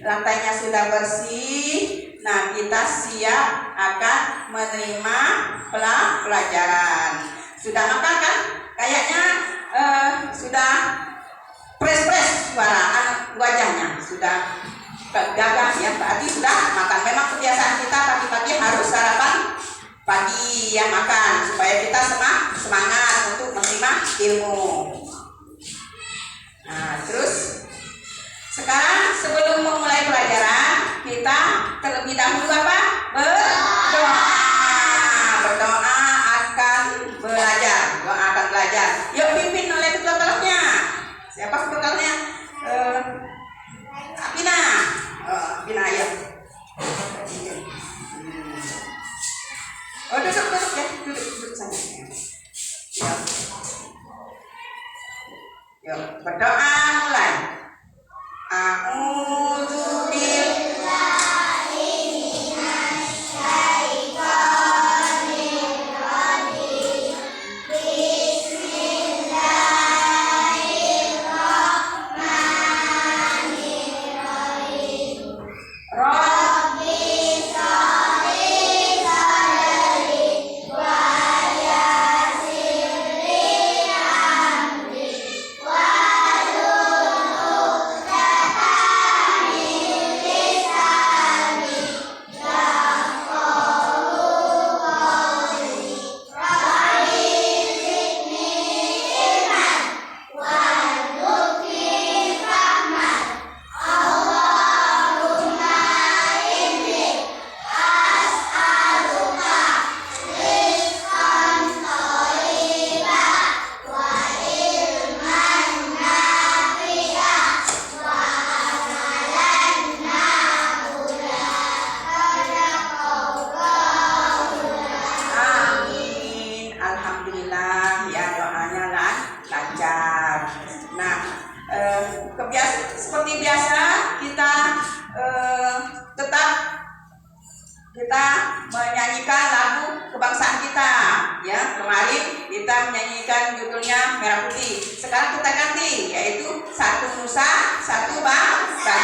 lantainya sudah bersih. Nah, kita siap akan menerima pelajaran. Sudah makan kan? Kayaknya sudah fresh suara wajahnya, sudah gagah ya, berarti sudah makan. Memang kebiasaan kita pagi-pagi harus sarapan pagi yang makan supaya kita semangat untuk menerima ilmu. Nah, terus sekarang sebelum memulai pelajaran kita terlebih dahulu apa? Berdoa akan belajar. Doa akan belajar. Yuk pimpin oleh ketua kelasnya. Siapa ketua kelasnya? Apina. Apina ya. Oh, duduk ya, duduk sana. Yuk, berdoa mulai. A'udzu billahi minasy syaithanir rajim. Bismillahirrahmanirrahim. Rabbi shrah sadri wa yassir li amri wahlul uqdatam min lisani yafqahu qawli. Rabbi zidni ilman warzuqni fahman. Allahumma inni as'aluka rizqan thayyiban wa ilman nafi'an wa amalan maqbulan. Amin. Alhamdulillah ya, doanya lancar. Nah, seperti biasa kita tetap kita menyanyikan lagu kebangsaan kita ya. Kemarin kita menyanyikan judulnya Merah Putih. Sekarang kita ganti, yaitu Satu Nusa Satu Bangsa.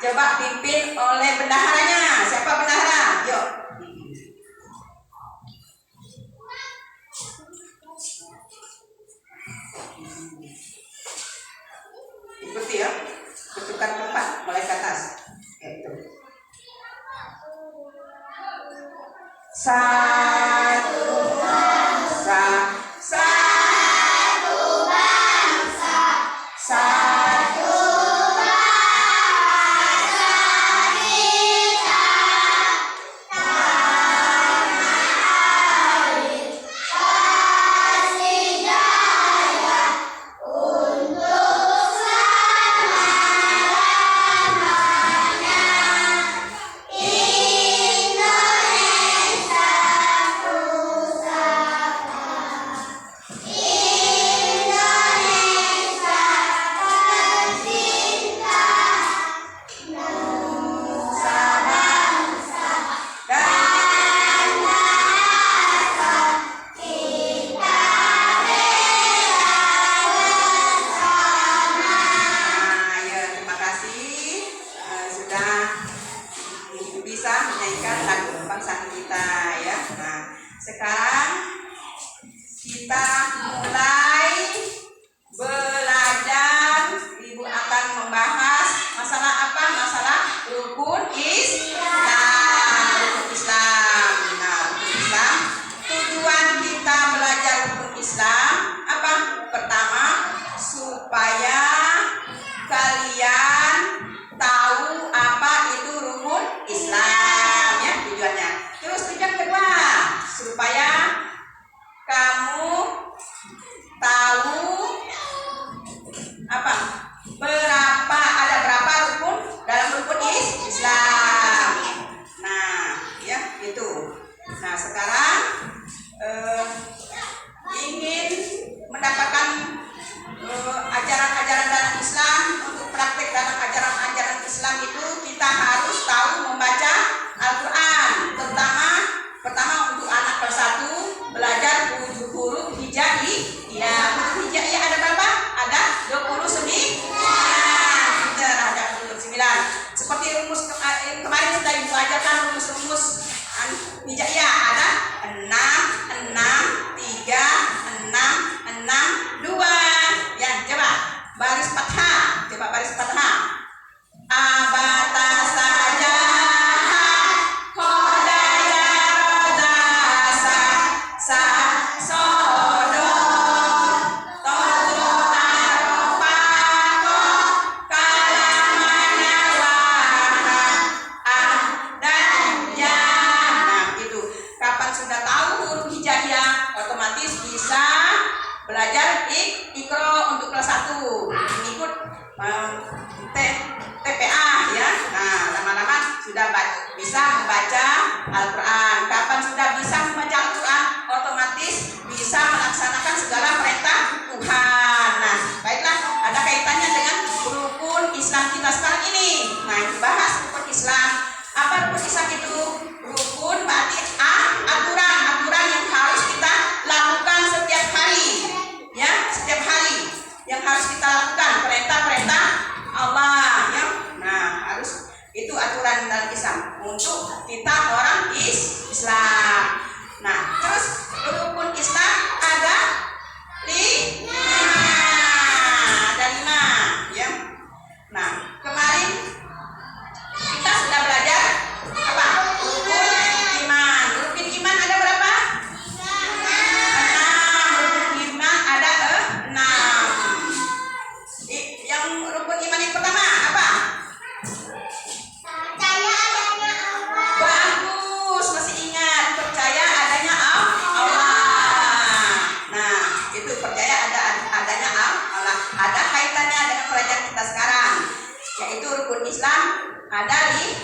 Coba pimpin oleh bendaharanya. Siapa bendahara? Yuk. Ikuti ya. Bentukan tempat mulai ke atas. Itu. Satu bangsa, satu bangsa, satu bahasa kita. Tanah air kasih jaya untuk selama-lamanya. Indonesia pusaka, Indonesia tercinta, nusa bangsa dan bahasa kita bela bersama. Ya, terima kasih sudah bisa menyanyikan lagu kebangsaan kita ya. Nah, sekarang kita mulai belajar. Ibu akan membahas masalah apa? Masalah rukun Islam. Rukun Islam. Nah, rukun Islam. Tujuan kita belajar rukun Islam apa? Pertama, supaya kalian tahu apa itu rukun Islam ya, tujuannya. Terus tujuan kedua, supaya kamu tahu apa? Ada berapa rukun dalam rukun Islam. Nah, ya itu. Nah, sekarang ingin mendapatkan ajaran-ajaran dalam Islam, untuk praktek dalam ajaran-ajaran Islam itu kita harus tahu membaca Al-Quran. Pertama untuk anak kelas 1 belajar huruf hijaiyah. Huruf hijaiyah ada berapa? Ada 29. Ada 29. rumus hijaiyah ada 6, 6, 3, 6, 6, 2. Ya, coba baris fathah. Coba baris fathah. Abata saja kodaya rodasa sa sodo totu arofako kalamana waha adanya. Nah gitu. Kapan sudah tahu huruf hijaiyah, otomatis bisa belajar Iqra untuk kelas 1 mengikut TPA ya. Nah, lama-lama sudah bisa membaca Al-Quran. Kapan sudah bisa membaca Al-Quran, otomatis bisa melaksanakan segala perintah Tuhan. Nah, baiklah, ada kaitannya dengan rukun Islam kita sekarang ini. Nah, dibahas rukun Islam. Apa rukun Islam itu? Rukun berarti aturan yang harus kita lakukan setiap hari. Ya, setiap hari yang harus kita lakukan perintah-perintah Allah ya. Nah, harus itu aturan dalam Islam untuk kita orang Islam. Nah, terus rukun Islam ada 5. Ada 5 ya. Nah, kemarin kita sudah belajar apa? Rukun iman. Rukun iman ada berapa? 6. Rukun iman ada 6. Yang rukun iman yang pertama apa? Percaya adanya Allah. Bagus, masih ingat percaya adanya Allah. Nah, itu percaya adanya Allah. Ada kaitannya dengan pelajaran kita sekarang, yaitu rukun Islam ada 5.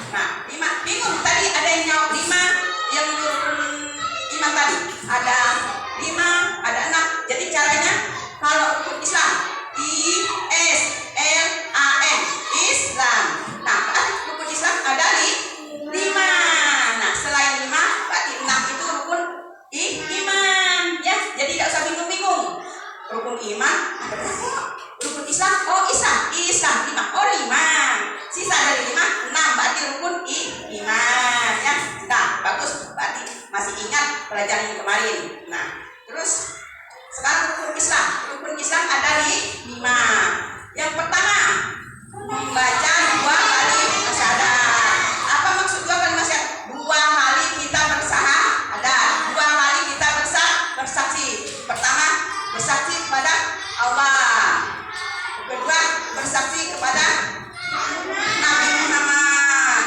Nah, 5 bingung tadi ada yang jawab 5 yang rukun iman tadi. Ada 5, ada 6. Jadi caranya kalau rukun Islam ISLAM Islam. Nah, rukun Islam ada 5. Nah, selain 5 berarti 6 itu rukun iman ya. Jadi tidak usah bingung-bingung. Rukun iman ada berapa? Rukun Islam, oh Islam 5. Oh 5. Sisa dari 5, 6 berarti rukun iman ya. Nah, bagus. Berarti masih ingat pelajaran yang kemarin. Nah, terus sekarang rukun Islam. Rukun Islam ada 5. Yang pertama, membaca 2 kali syahadat. Apa maksud 2 kali syahadat? 2 kali kita bersyahadat. 2 kali kita bersaksi. Pertama, bersaksi kepada Allah. Kedua, bersaksi kepada Nabi Muhammad.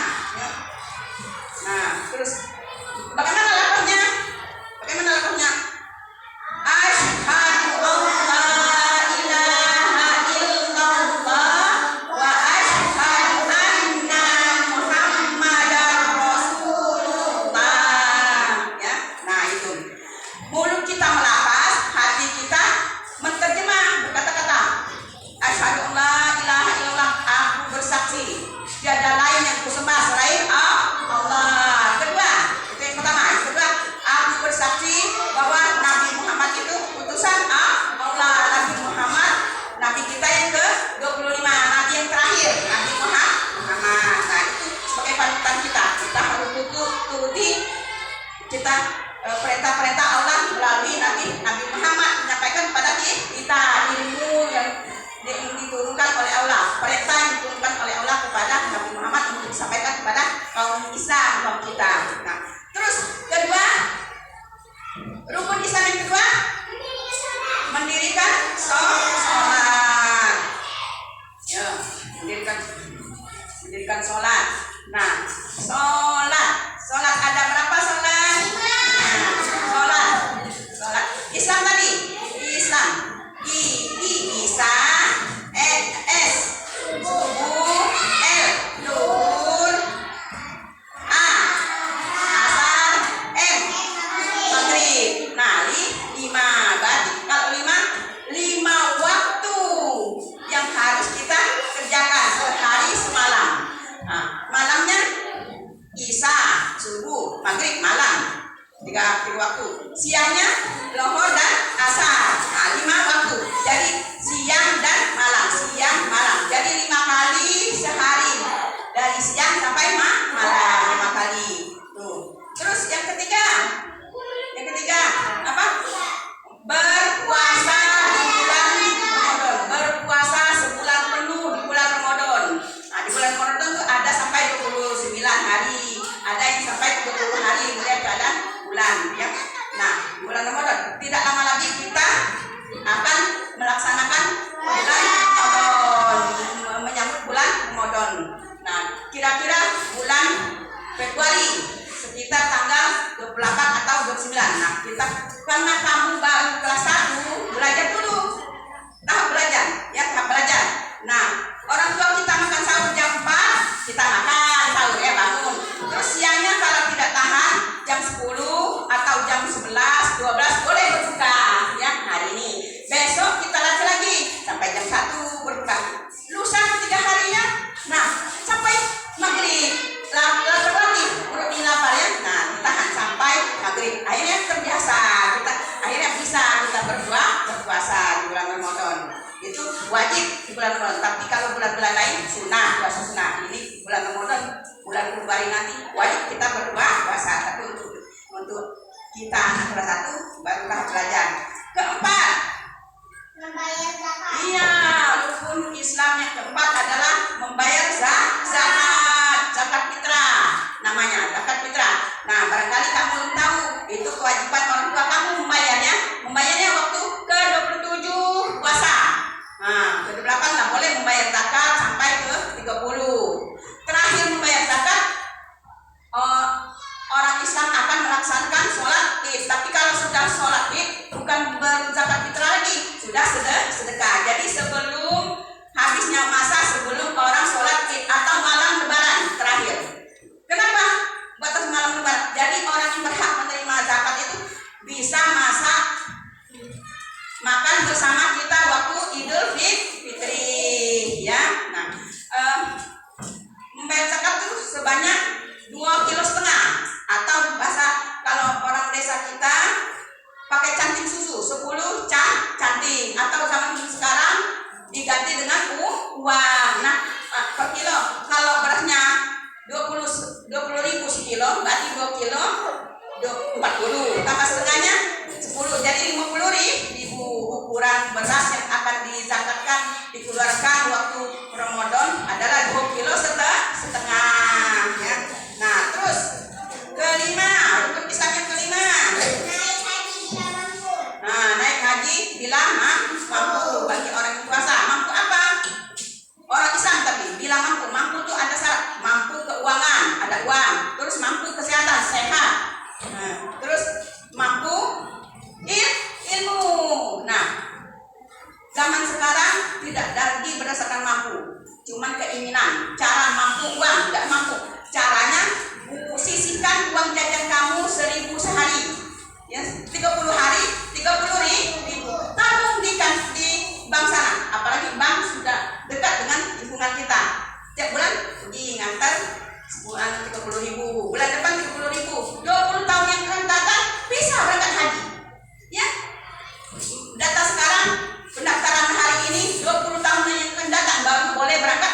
Nah, terus bagaimana lafaznya? Asyhadu alla ilaha illallah wa asyhadu anna Muhammadar Rasulullah. Ya, nah itu. Mulut kita melafaz, hati kita menerjemah, berkata-kata. Asyhadu alla ilaha illallah, aku bersaksi tiada lain yang kusembah selain Allah. Kedua, itu yang pertama. Yang kedua, aku bersaksi bahwa Nabi Muhammad itu utusan Allah. Nabi Muhammad, Nabi kita yang ke-25, Nabi yang terakhir, Nabi Muhammad. Nah, itu sebagai panutan kita. Kita harus turuti kita perintah-perintah Allah melalui Nabi Muhammad menyampaikan kepada kita ilmu yang diturunkan oleh Allah, perintah yang diturunkan oleh Allah kepada Nabi Muhammad untuk disampaikan kepada kaum Islam, kaum kita. Nah, terus kedua, rukun Islam yang kedua, mendirikan sholat. Ya, mendirikan sholat. Nah, sholat ada berapa sholat? Nah, sholat Islam tadi, Islam Isa S subuh L duhur A asar M maghrib. Nah, 5 berarti kalau 5 waktu yang harus kita kerjakan sehari semalam. Nah, cuman keinginan. Cara mampu uang, nggak mampu. Caranya sisihkan uang jajan kamu 1.000 sehari, ya 30 hari 30.000. Tabung di bank sana, apalagi bank sudah dekat dengan lingkungan kita. Tiap bulan pergi ngantar sebulan 30.000, bulan depan 30.000, 20 tahun yang akan datang bisa berangkat haji. Ya, data sekarang pendaftaran hari ini 20 tahun yang akan datang baru boleh berangkat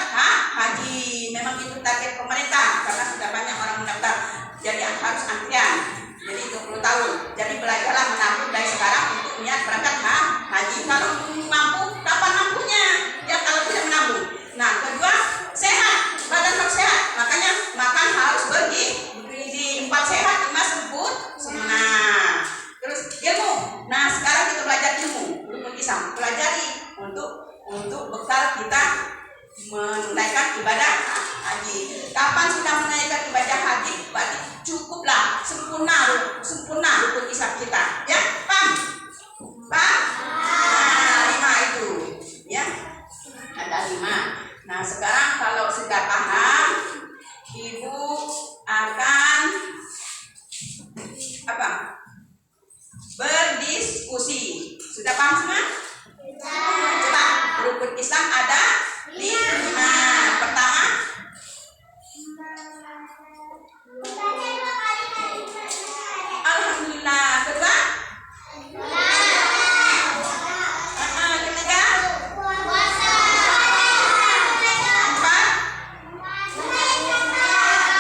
haji. Memang itu target pemerintah karena sudah banyak orang mendaftar, jadi harus antrian. Jadi 20 tahun. Jadi belajarlah menabung dari sekarang untuk niat berangkat haji. Kalau mampu, kapan mampunya? Ya kalau tidak menabung. Nah, kedua, sehat, badan harus sehat. Makanya makan harus bergizi 4 sehat, 5 sempurna. Terus ilmu. Nah, sekarang kita belajar ilmu. Rukun Islam, pelajari untuk bekal kita menunaikan ibadah haji. Kapan sudah menunaikan ibadah haji, berarti cukuplah sempurna rukun Islam kita. Ya, paham? Nah, 5 itu. Ya, ada 5. Nah, sekarang kalau sudah paham, ibu akan berdiskusi. Sudah paham semua? Coba, rukun Islam ada 5. Pertama, alhamdulillah. Kedua, ketiga, 4,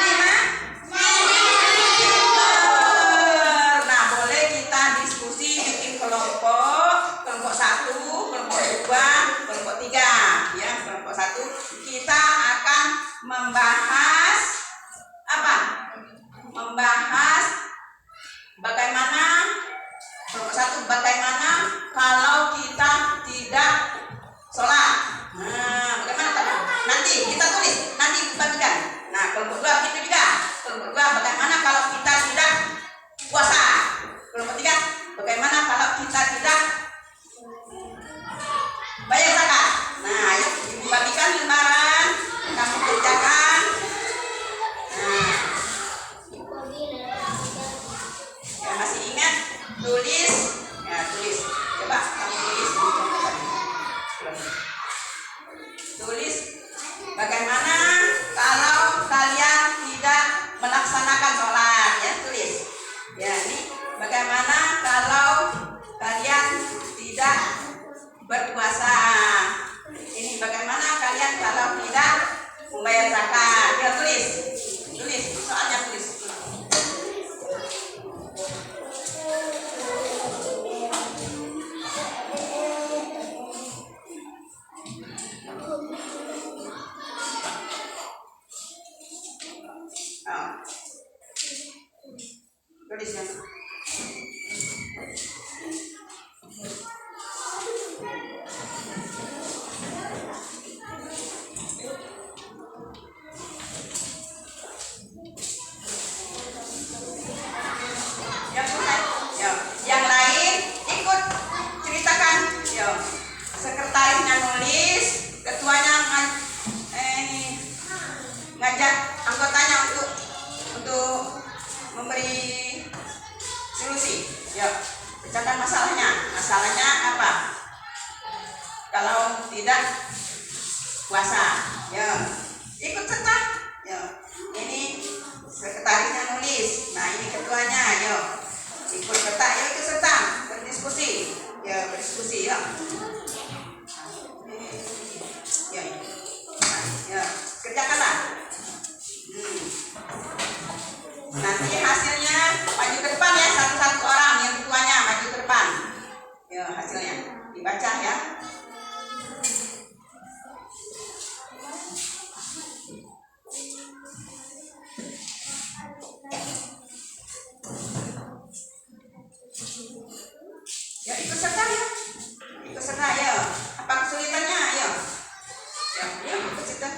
5. Nah, boleh kita diskusi bikin kelompok 1, kelompok 2, kelompok 3. Ya, kelompok 1 kita akan membahas bagaimana kelompok 1 bagaimana kalau kita tidak sholat. Nah, bagaimana tadi? Nanti kita tulis, nanti bagikan. Nah, kelompok 2 gitu juga. Kelompok 2 bagaimana kalau kita tidak puasa. Kelompok 3 bagaimana kalau kita tidak bayar zakat. Nah, ayo bagikan lembaran, kamu kerjakan. Nah, yang masih ingat tulis, ya tulis. Coba kamu tulis bagaimana kalau kalian tidak melaksanakan sholat. Ya, tulis. Ya, ini bagaimana kalau kalian tidak berpuasa. Ini bagaimana kalian kalau tidak membayar zakat. Ya, tulis soalnya tulis. Tulisnya. Yang lain ikut ceritakan. Yo, sekretarisnya nulis, ketuanya ngajak anggotanya untuk memberi solusi. Yo, pecahkan masalahnya. Masalahnya apa? Kalau tidak puasa. Yo, ikut serta. Yo, ini sekretarisnya nulis. Nah, ini ketuanya. Yo, ikut serta, berdiskusi. Ya, berdiskusi ya. Ya, kerjakanlah. Nanti hasilnya maju ke depan ya, satu-satu orang yang ketuanya maju ke depan. Ya, hasilnya dibaca ya. Ya, ikut serta ya. Ikut serta ya. Apa kesulitannya? Ayo. Ya, ikut serta.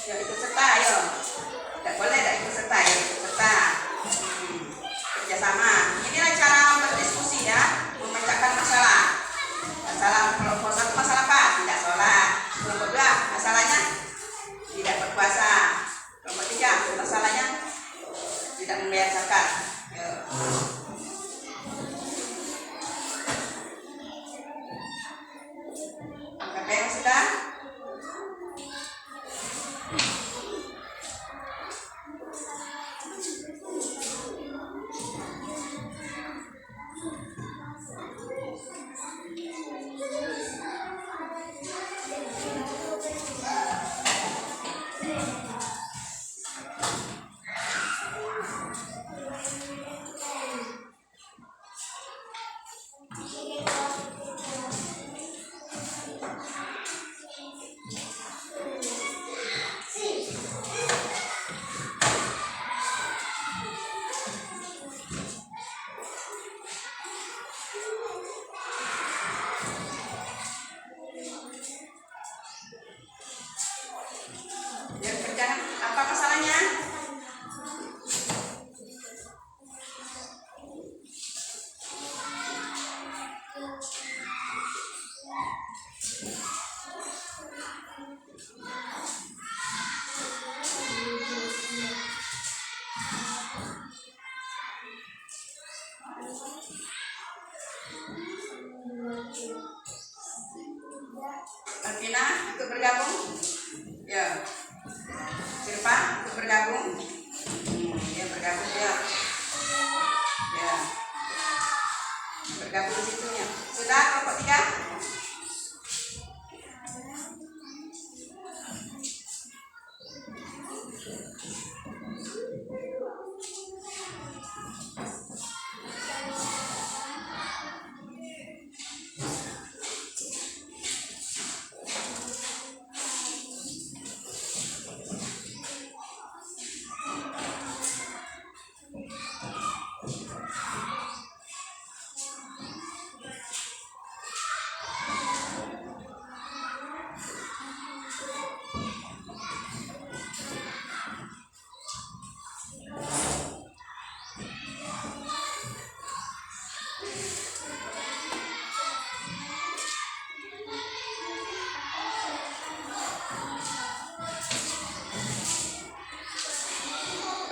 Ya, ikut serta ayo. Tidak boleh tidak ikut serta ya, ikut serta. Kerjasama. Inilah cara berdiskusi ya, memecahkan masalah. Alvina ikut bergabung? Ya. Silva ikut bergabung? Ya bergabung ya. Ya. Bergabung di situnya. Sudah kelompok 3?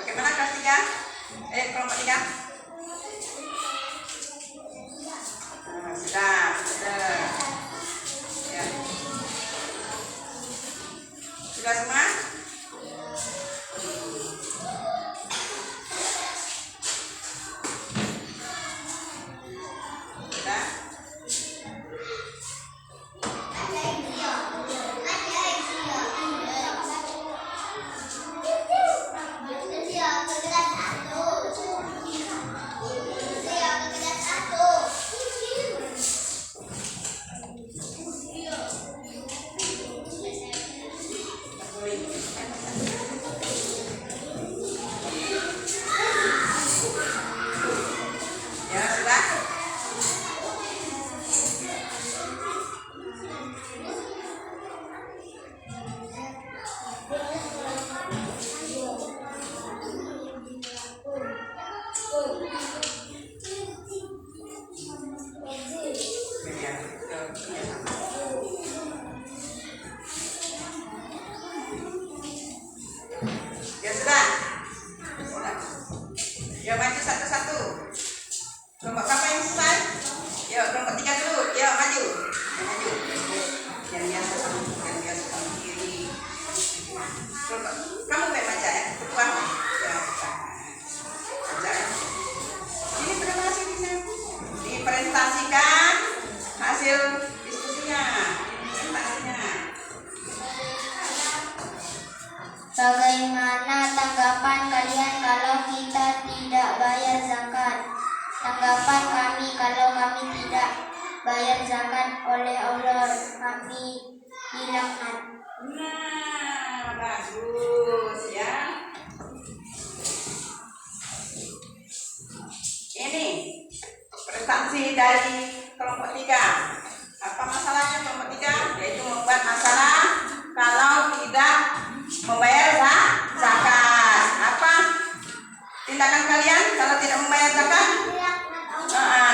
Bagaimana kelas 3? Kelompok 3? Sudah. Ya. Sudah semua? Sudah? Ya sudah? Ya sudah. Ya maju satu-satu. Kelompok berapa yang selesai? Ya kelompok 3 dulu. Ya maju. Maju. Yang biasa sama kiri. Kelompok kamu baik baca ya. Ketua. Ya. Baca. Ini berapa sih bisa? Dipresentasikan hasil diskusinya. Presentasinya. Bagaimana tanggapan kalian kalau kita tidak bayar zakat? Tanggapan kami kalau kami tidak bayar zakat oleh Allah, kami dilaknat. Nah, bagus ya. Ini prestasi dari kelompok 3. Apa masalahnya kelompok 3? Yaitu membuat masalah kalau tidak membayar zakat. Apa tindakan kalian kalau tidak membayar zakat?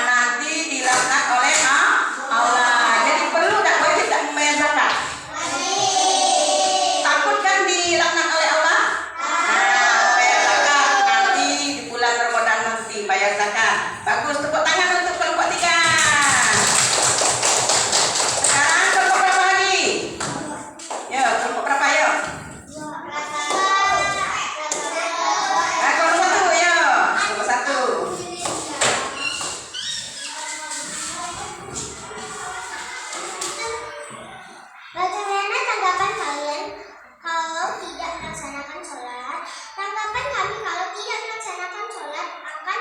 Nanti dilaknat oleh Allah. Jadi perlu tak wajib tak membayar zakat? Takut kan dilaknat oleh Allah? Bayar zakat nanti di bulan Ramadan nanti bayar zakat. Bagus, tepuk tangan untuk kelompok 3. Sekarang kelompok berapa lagi? Ya, kelompok berapa ya? Kelompok 1 ya. Kelompok 1. Bagaimana tanggapan kalian kalau tidak melaksanakan sholat? Tanggapan kami kalau tidak melaksanakan sholat akan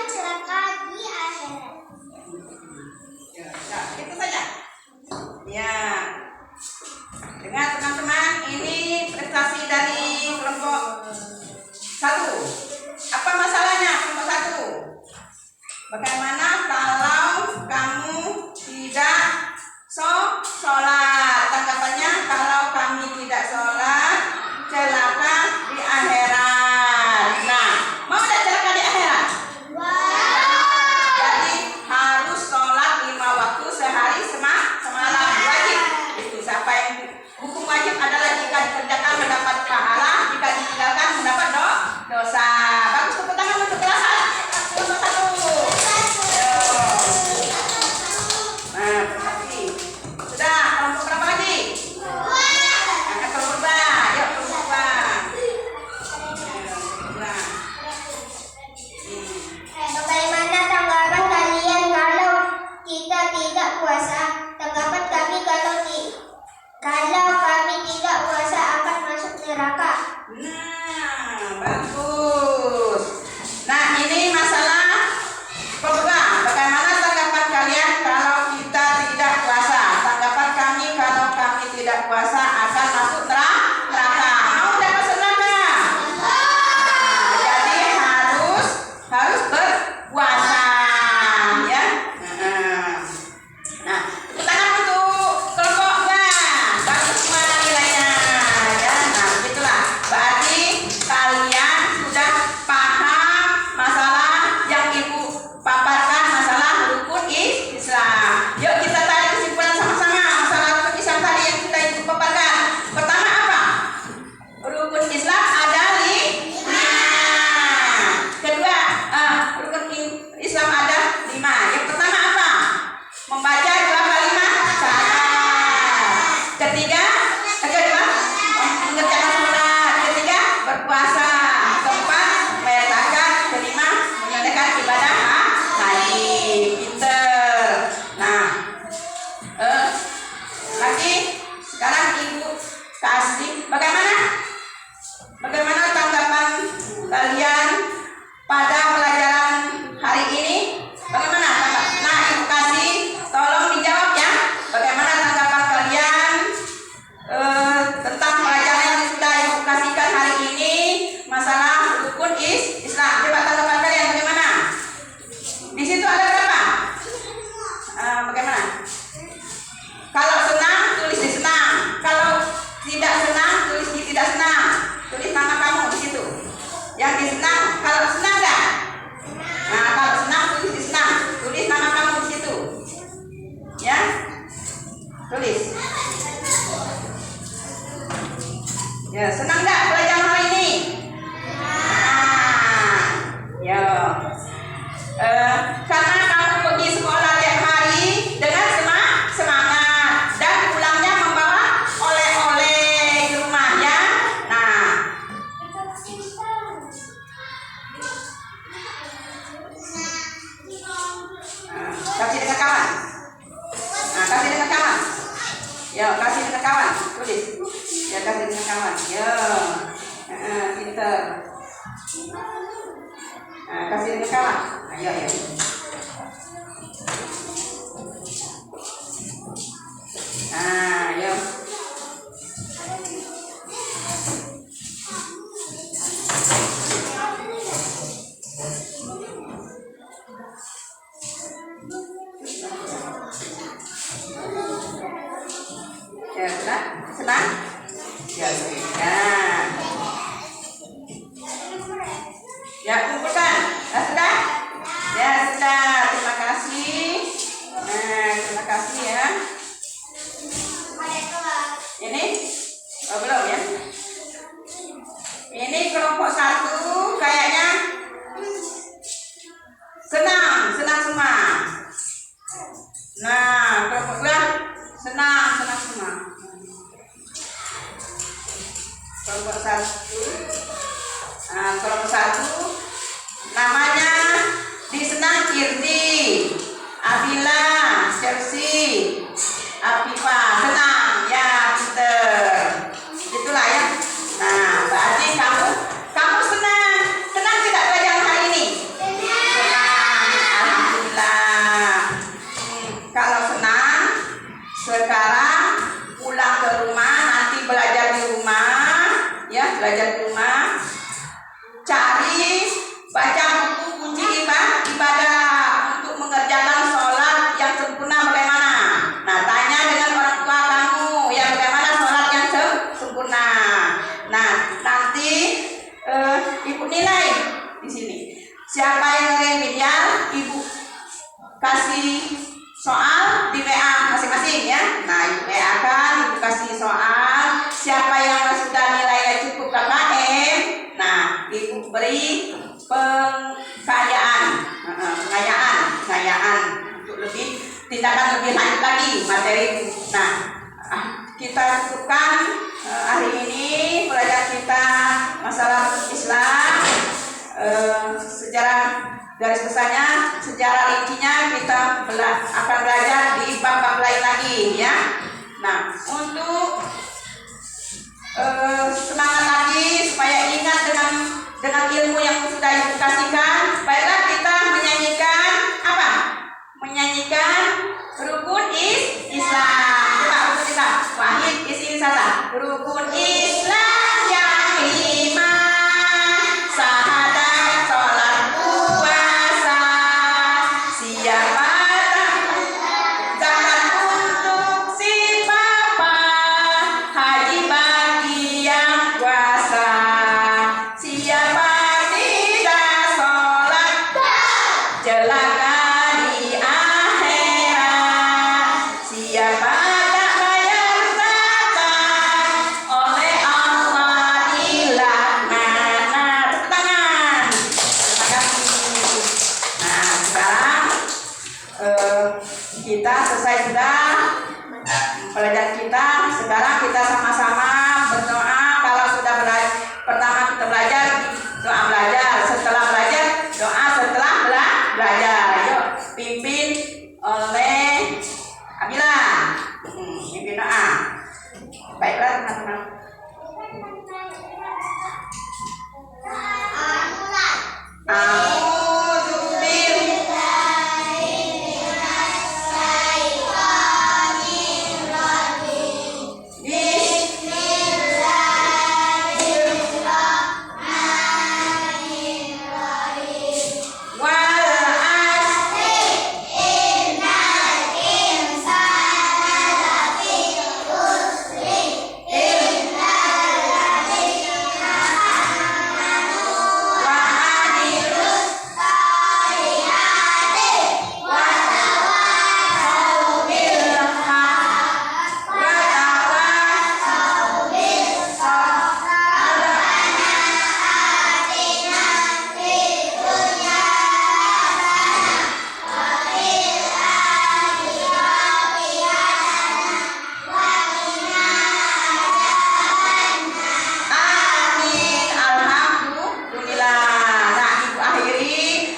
celaka di akhirat. Ya, itu saja. Ya. Dengar teman-teman, ini prestasi dari kelompok 1. Apa masalahnya kelompok 1? Bagaimana kalau kamu tidak sholat? Tanggapannya kalau kami tidak sholat celaka di akhirat. Nah, mau tidak celaka di akhirat? Jadi harus sholat 5 berpuasa akan masuk neraka. Mau tidak masuk neraka? Jadi harus berpuasa, ya. Nah, tepuk tangan untuk kelompok B. Bagus semua nilainya, ya. Nah, begitulah. Berarti kalian sudah paham masalah yang Ibu paparkan, masalah rukun Islam. Yuk kita tarik kesimpulan sama-sama masalah rukun Islam tadi yang sudah Ibu paparkan. Pertama apa? Rukun Islam ada 5. Kedua, rukun Islam ada 5. Yang pertama apa? Membaca 2 kalimat syahadat. Kedua, mengerjakan sunat. Ketiga, berpuasa. Keempat, membayar zakat. Kelima, menunaikan ibadah haji. Pinter. Nah, lagi sekarang Ibu kasih bagaimana tanggapan kalian pada pelajaran hari ini? Bagaimana tanggapan? Nah, Ibu kasih, tolong dijawab ya. Bagaimana tanggapan kalian tentang pelajaran yang sudah Ibu kasihkan hari ini, masalah rukun Islam? Coba tanggapan kalian bagaimana? Di situ ada berapa? Bagaimana? Kalau senang, tulis di senang. Kalau tidak senang, tulis di tidak senang. Tulis nama kamu di situ. Yang di senang, kalau senang enggak? Nah, kalau senang tulis di senang. Tulis nama kamu di situ. Ya? Tulis. Ya, senang enggak pelajaran hari ini? Nah, ya. Karena kamu pergi sekolah tiap hari dengan semangat dan pulangnya membawa oleh-oleh di rumah, ya. Nah, kasih dengan kawan. Nah, kasih dengan kawan. Ya, kasih dengan kawan. Tulis. Ya, kasih dengan kawan. Ya. Pinter. Nah, kasih dengan kawan. Ayo, ya. Nah, ya. Ya, senang? Ya, sudah. Ya, kumpulkan. Sudah? Ya, sudah. Terima kasih. Nah, terima kasih ya. Ini? Oh, belum ya? Ini kelompok 1 kayaknya senang semua. Nah, kelompok 2 senang semua. Kelompok 1. Nah, kelompok 1 namanya disenang Irdi, Abila, Chelsea, Afifa. Senang ya, pinter. Itulah ya. Nah, berarti kamu senang tidak pelajaran hari ini? Senang, alhamdulillah. Kalau senang, sekarang pulang ke rumah, nanti belajar di rumah, ya, belajar di rumah. Cari, baca buku kunci ibadah untuk mengerjakan sholat yang sempurna bagaimana. Nah, tanya dengan orang tua kamu ya, bagaimana sholat yang sempurna. Nah, nanti Ibu nilai di sini. Siapa yang remedial, Ibu kasih soal di WA masing-masing ya. Nah, Ibu WA kan, Ibu kasih soal. Siapa yang sudah nilainya cukup KKM, nah, Ibu beri pengayaan untuk tindakan lebih lanjut lagi materi Ibu. Nah, kita cukupkan hari ini pelajaran kita masalah Islam. Secara garis besarnya, secara rincinya kita akan belajar di bab-bab lain lagi ya. Nah, untuk semangat lagi supaya ingat dengan ilmu yang sudah Ibu kasihkan, baiklah kita menyanyikan apa? Menyanyikan rukun Islam. Coba rukun Islam. Wahid isi satu. rukun Islam yang 5, syahadat, sholat, puasa. Siapa zakat untuk si papa, haji bagi yang puasa. Siapa tidak sholat, celaka di akhirat. Siapa tak bayar zakat, oleh Allah dilaknat. Tepuk tangan. Terima kasih. Nah, sekarang kita selesai sudah pelajaran kita. Sekarang kita sama-sama berdoa. Kalau sudah belajar, pertama kita belajar doa belajar, setelah belajar doa setelah belajar. Yuk, pimpin oleh Abila. Pimpin doa. Baiklah teman-teman.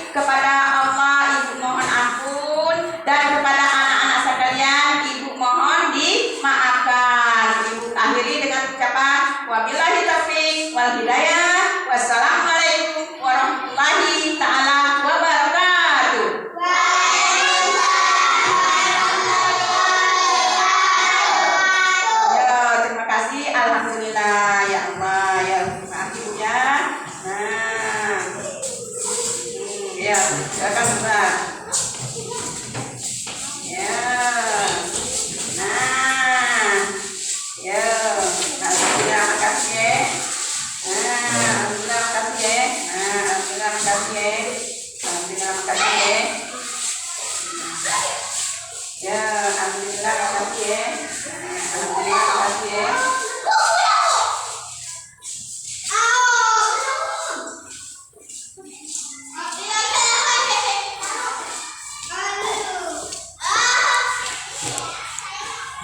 Kepada Allah Ibu mohon ampun, dan kepada anak-anak sekalian Ibu mohon dimaafkan. Ibu akhiri dengan ucapan wabillahi taufiq wal hidayah. Wassalamualaikum warahmatullahi taala wabarakatuh. Ya, terima kasih. Alhamdulillah ya Allah ya. Maaf Ibu ya. Nah, ya, silakan Mbak. Ya. Nah. Ya. Alhamdulillah makasih ya. Nah, alhamdulillah makasih ya. Nah, alhamdulillah makasih ya. Alhamdulillah makasih ya.